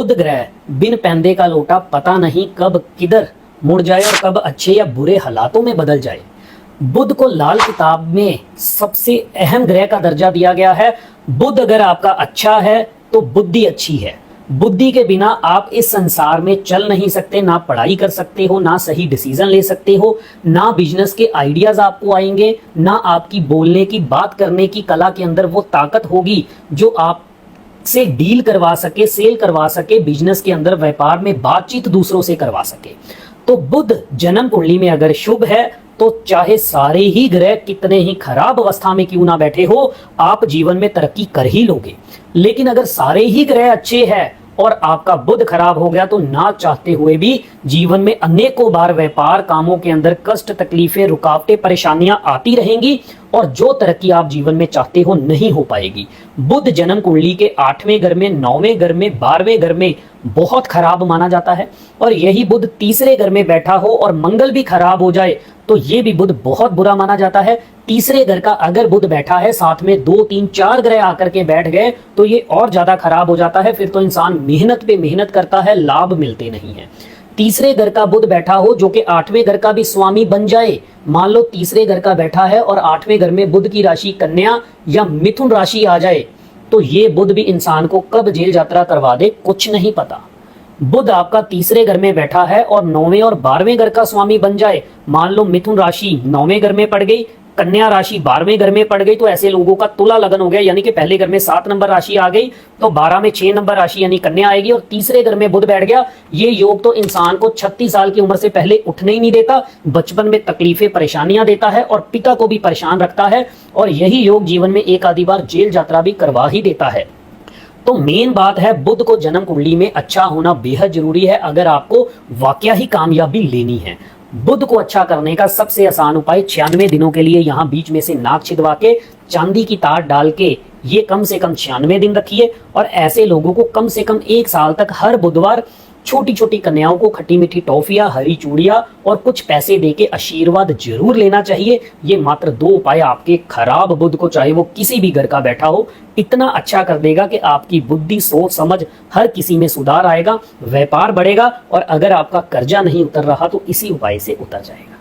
बुध ग्रह बिन पैंदे का लोटा, पता नहीं कब किधर मुड़ जाए और कब अच्छे या बुरे हालातों में बदल जाए। बुध को लाल किताब में सबसे अहम ग्रह का दर्जा दिया गया है। बुध अगर आपका अच्छा है तो बुद्धि अच्छी है। बुद्धि के बिना आप इस संसार में चल नहीं सकते, ना पढ़ाई कर सकते हो, ना सही डिसीजन ले सकते हो, ना बिजनेस के आइडियाज आपको आएंगे, ना आपकी बोलने की, बात करने की कला के अंदर वो ताकत होगी जो आप से डील करवा सके, सेल करवा सके, बिजनेस के अंदर व्यापार में बातचीत दूसरों से करवा सके। तो बुध जन्म कुंडली में अगर शुभ है तो चाहे सारे ही ग्रह कितने ही खराब अवस्था में क्यों ना बैठे हो, आप जीवन में तरक्की कर ही लोगे। लेकिन अगर सारे ही ग्रह अच्छे हैं और आपका बुध खराब हो गया तो ना चाहते हुए भी जीवन में अनेकों बार व्यापार कामों के अंदर कष्ट, तकलीफें, रुकावटें, परेशानियां आती रहेंगी और जो तरक्की आप जीवन में चाहते हो नहीं हो पाएगी। बुध जन्म कुंडली के 8वें घर में, 9वें घर में, 12वें घर में बहुत खराब माना जाता है। और यही बुध तीसरे घर में बैठा हो और मंगल भी खराब हो जाए तो ये भी बुध बहुत बुरा माना जाता है। तीसरे घर का अगर बुध बैठा है, साथ में 2, 3, 4 ग्रह आकर के बैठ गए तो ये और ज्यादा खराब हो जाता है। फिर तो इंसान मेहनत पे मेहनत करता है, लाभ मिलते नहीं है। तीसरे घर का बुध बैठा हो जो कि 8वें घर का भी स्वामी बन जाए, मान लो तीसरे घर का बैठा है और 8वें घर में बुध की राशि कन्या या मिथुन राशि आ जाए तो ये बुध भी इंसान को कब जेल यात्रा करवा दे कुछ नहीं पता। बुध आपका तीसरे घर में बैठा है और 9वें और 12वें घर का स्वामी बन जाए, मान लो मिथुन राशि 9वें घर में पड़ गई, कन्या राशि 12वें घर में पड़ गई, तो ऐसे लोगों का तुला लगन हो गया, यानी कि पहले घर में 7 नंबर राशि आ गई तो 12 में 6 नंबर राशि यानी कन्या आएगी और तीसरे घर में बुध बैठ गया। ये योग तो इंसान को 36 साल की उम्र से पहले उठने ही नहीं देता, बचपन में तकलीफें, परेशानियां देता है और पिता को भी परेशान रखता है और यही योग जीवन में एक आधी बार जेल यात्रा भी करवा ही देता है। तो मेन बात है बुध को जन्म कुंडली में अच्छा होना बेहद जरूरी है अगर आपको वाकया ही कामयाबी लेनी है। बुध को अच्छा करने का सबसे आसान उपाय 96 दिनों के लिए यहाँ बीच में से नाक छिदवा के चांदी की तार डाल के ये कम से कम 96 दिन रखिए। और ऐसे लोगों को कम से कम 1 साल तक हर बुधवार छोटी छोटी कन्याओं को खट्टी मीठी टॉफियां, हरी चूड़ियां और कुछ पैसे देके आशीर्वाद जरूर लेना चाहिए। ये मात्र 2 उपाय आपके खराब बुध को, चाहे वो किसी भी घर का बैठा हो, इतना अच्छा कर देगा कि आपकी बुद्धि, सोच समझ हर किसी में सुधार आएगा, व्यापार बढ़ेगा और अगर आपका कर्जा नहीं उतर रहा तो इसी उपाय से उतर जाएगा।